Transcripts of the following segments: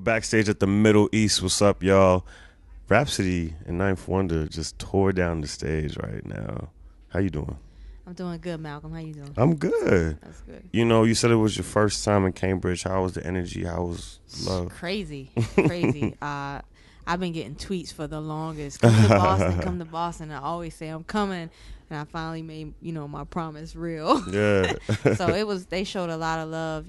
backstage at the Middle East. What's up, y'all? Rapsody and Ninth Wonder just tore down the stage right now. How you doing? I'm doing good, Malcolm. How you doing? I'm good. That's good. You know, you said it was your first time in Cambridge. How was the energy? How was love? Crazy. I've been getting tweets for the longest. Come to Boston, come to Boston. I always say I'm coming, and I finally made, my promise real. Yeah. So they showed a lot of love,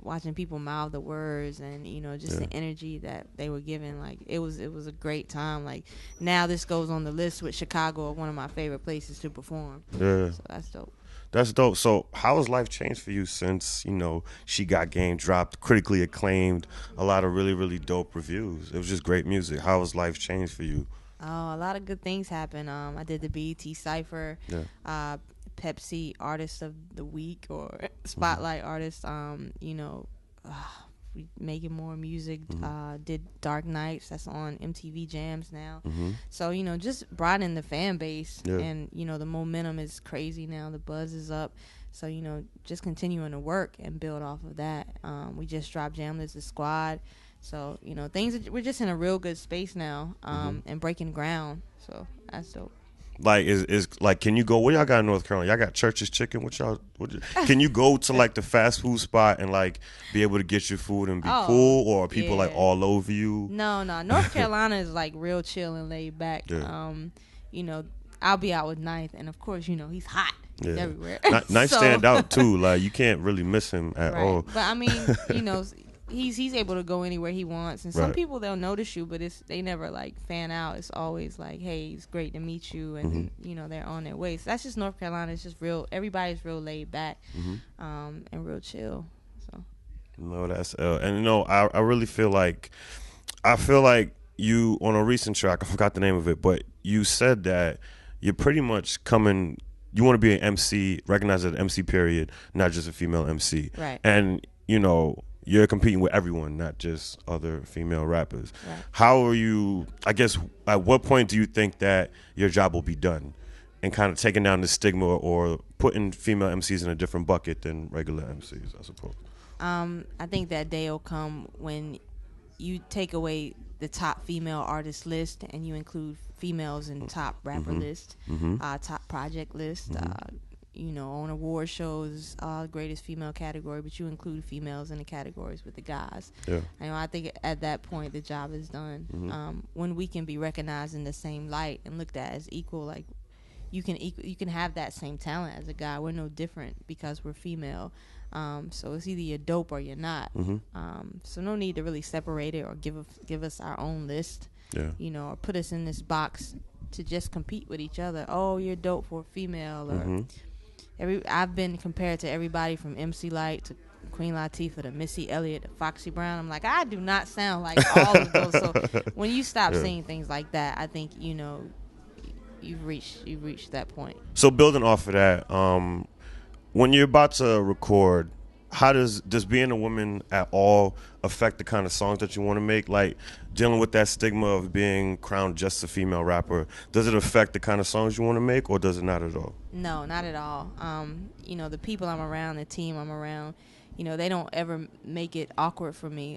watching people mouth the words and, just the energy that they were giving. Like, it was a great time. Like, now this goes on the list with Chicago, one of my favorite places to perform. Yeah. So that's dope. That's dope. So how has life changed for you since, She Got Game dropped, critically acclaimed, a lot of really, really dope reviews? It was just great music. How has life changed for you? Oh, a lot of good things happened. I did the BET Cypher, Pepsi Artist of the Week or Spotlight Artist. We making more music. Did Dark Nights, that's on MTV Jams now. So just broadening the fan base, and the momentum is crazy now. The buzz is up. So just continuing to work and build off of that. We just dropped Jamless the Squad. So we're just in a real good space now, and breaking ground. So that's dope. Like is like, can you go? What y'all got in North Carolina? Y'all got Church's Chicken. Can you go to like the fast food spot and like be able to get your food and be cool, or are people like all over you? No. North Carolina is like real chill and laid back. Yeah. I'll be out with Ninth, and of course, he's hot. He's everywhere. Nice stand out too. Like, you can't really miss him at all. But I mean, he's able to go anywhere he wants, and some people, they'll notice you, but they never like fan out. It's always like, hey, it's great to meet you, and they're on their way. So that's just North Carolina. It's just real. Everybody's real laid back, and real chill. So no, that's and I really feel like you, on a recent track, I forgot the name of it, but you said that you're pretty much coming. You want to be an MC, recognized as an MC, period, not just a female MC. Right. And you're competing with everyone, not just other female rappers. Right. How are you, I guess, at what point do you think that your job will be done and kind of taking down the stigma or putting female MCs in a different bucket than regular MCs, I suppose? I think that day will come when you take away the top female artist list and you include females in top rapper list, top project list, on award shows, greatest female category, but you include females in the categories with the guys. Yeah. I think at that point the job is done. When we can be recognized in the same light and looked at as equal, like you can have that same talent as a guy. We're no different because we're female. So it's either you're dope or you're not. So no need to really separate it or give us our own list. Yeah. Or put us in this box to just compete with each other. Oh, you're dope for a female, or I've been compared to everybody from MC Lyte to Queen Latifah to Missy Elliott to Foxy Brown. I'm like, I do not sound like all of those. So when you stop saying things like that, I think you've reached that point. So building off of that, when you're about to record, how does being a woman at all affect the kind of songs that you want to make? Like, dealing with that stigma of being crowned just a female rapper, does it affect the kind of songs you want to make, or does it not at all? No, not at all. The people I'm around, the team I'm around, they don't ever make it awkward for me.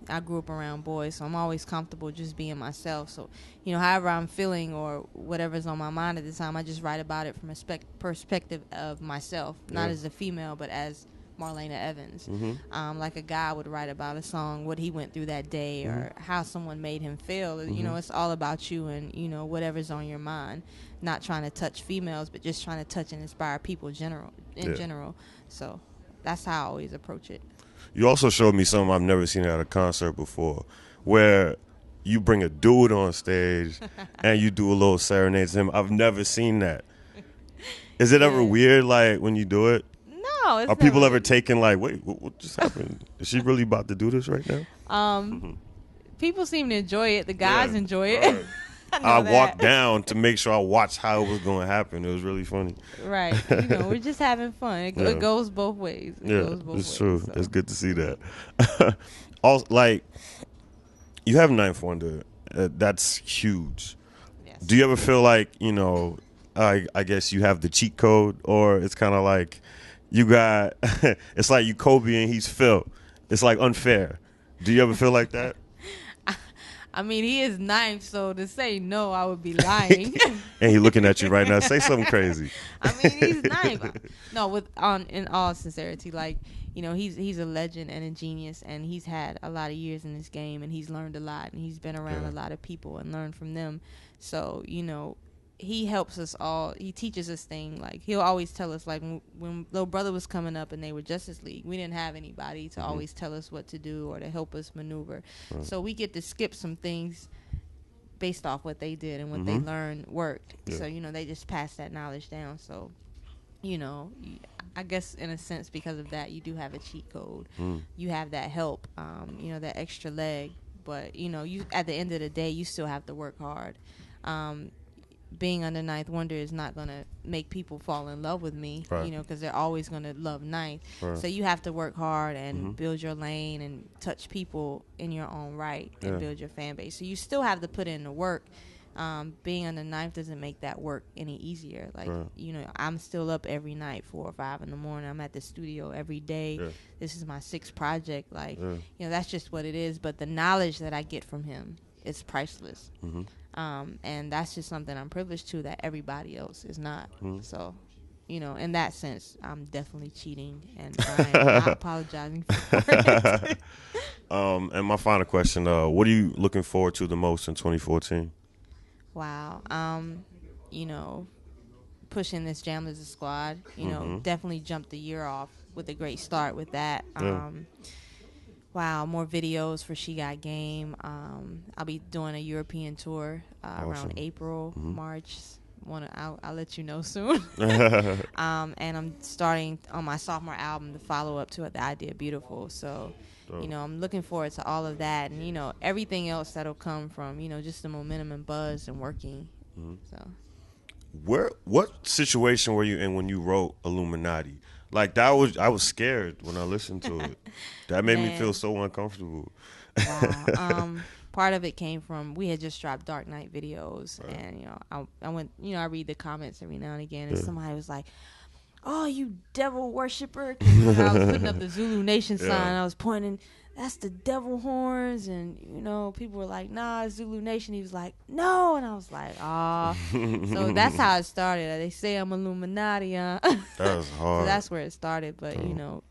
I grew up around boys, so I'm always comfortable just being myself. So, however I'm feeling or whatever's on my mind at the time, I just write about it from a perspective of myself, not as a female, but as Marlena Evans. Like a guy would write about a song, what he went through that day, or how someone made him feel. It's all about you and, whatever's on your mind. Not trying to touch females, but just trying to touch and inspire people in general. So that's how I always approach it. You also showed me something I've never seen at a concert before, where you bring a dude on stage and you do a little serenade to him. I've never seen that. Is it ever weird, like, when you do it? No. Are people ever taking, like, wait, what just happened? Is she really about to do this right now? People seem to enjoy it. The guys enjoy it. Right. I walked down to make sure I watched how it was going to happen. It was really funny. Right. We're just having fun. It goes both ways. It's true. So. It's good to see that. Also, like, you have Ninth Wonder. That's huge. Yes. Do you ever feel like, I guess you have the cheat code, or it's kind of like you got, it's like you Kobe and he's Phil. It's like unfair. Do you ever feel like that? I mean, he is ninth, so to say no, I would be lying. And he looking at you right now. Say something crazy. I mean, he's ninth. No, in all sincerity, like, you know, he's a legend and a genius, and he's had a lot of years in this game, and he's learned a lot, and he's been around a lot of people and learned from them. So, you know, he helps us all. He teaches us things. Like, he'll always tell us, like, when Little Brother was coming up and they were Justice League, we didn't have anybody to always tell us what to do or to help us maneuver. So we get to skip some things based off what they did and what they learned worked. So, you know, they just pass that knowledge down. So, you know, I guess in a sense, because of that, you do have a cheat code. You have that help, you know, that extra leg. But, you know, you at the end of the day, you still have to work hard. Being under Ninth Wonder is not going to make people fall in love with me, you know, because they're always going to love Ninth. So you have to work hard and build your lane and touch people in your own right and build your fan base. So you still have to put in the work. Being under Ninth doesn't make that work any easier. Like, you know, I'm still up every night, 4 or 5 in the morning. I'm at the studio every day. This is my 6th project. Like, you know, that's just what it is. But the knowledge that I get from him is priceless. And that's just something I'm privileged to that everybody else is not. So, you know, in that sense, I'm definitely cheating, and I'm not apologizing for it. And my final question, what are you looking forward to the most in 2014? Wow. You know, pushing this Jam as a Squad, you know, definitely jumped the year off with a great start with that. Wow, more videos for She Got Game. I'll be doing a European tour around April, March. I'll let you know soon. And I'm starting on my sophomore album, the follow-up to it, The Idea Beautiful. So, you know, I'm looking forward to all of that, and, you know, everything else that'll come from, you know, just the momentum and buzz and working. So, what situation were you in when you wrote Illuminati? Like, I was scared when I listened to it. That made me feel so uncomfortable. Wow. Part of it came from, we had just dropped Dark Knight videos, and, you know, I went, you know, I read the comments every now and again, and somebody was like, "Oh, you devil worshiper." I was putting up the Zulu Nation sign. I was pointing, "That's the devil horns." And, you know, people were like, "Nah, it's Zulu Nation." He was like, "No." And I was like, "Ah." So that's how it started. They say I'm Illuminati. That was hard. So that's where it started. But, you know,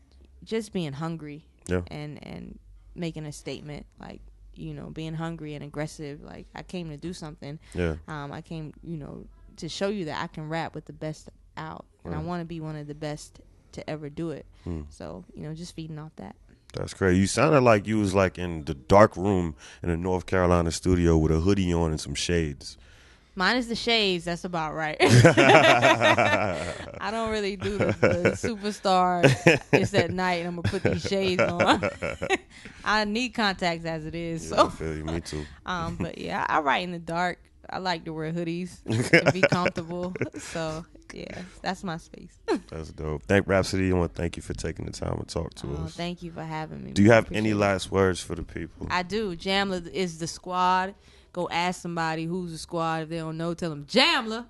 just being hungry and making a statement, like, you know, being hungry and aggressive. Like, I came to do something. I came, you know, to show you that I can rap with the best out. And I want to be one of the best to ever do it. So, you know, just feeding off that. That's crazy. You sounded like you was like in the dark room in a North Carolina studio with a hoodie on and some shades. Mine is the shades. That's about right. I don't really do the superstar. It's at night, and I'm going to put these shades on. I need contacts as it is. Yeah, so. I feel you. Me too. But, yeah, I write in the dark. I like to wear hoodies and be comfortable. So, yeah, that's my space. That's dope. Thank Rapsody. I want to thank you for taking the time to talk to us. Thank you for having me. Do you have any last words for the people? I do. Jamla is the squad. Go ask somebody who's the squad. If they don't know, tell them Jamla.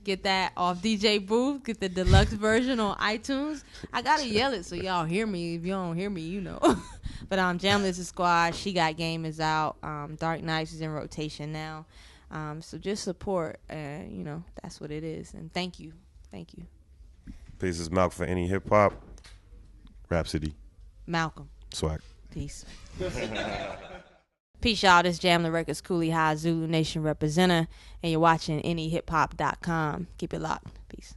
Get that off DJ Booth. Get the deluxe version on iTunes. I got to yell it so y'all hear me. If you don't hear me, you know. But Jamla is the squad. She Got Game is out. Dark Knights is in rotation now. So just support. You know, that's what it is. And thank you. Thank you. Peace. Is Malcolm for NEHip-Hop. Rapsody. Malcolm. Swag. Peace. Peace, y'all. This Jamla Records Coolie High Zulu Nation representative, and you're watching NEHipHop.com. Keep it locked. Peace.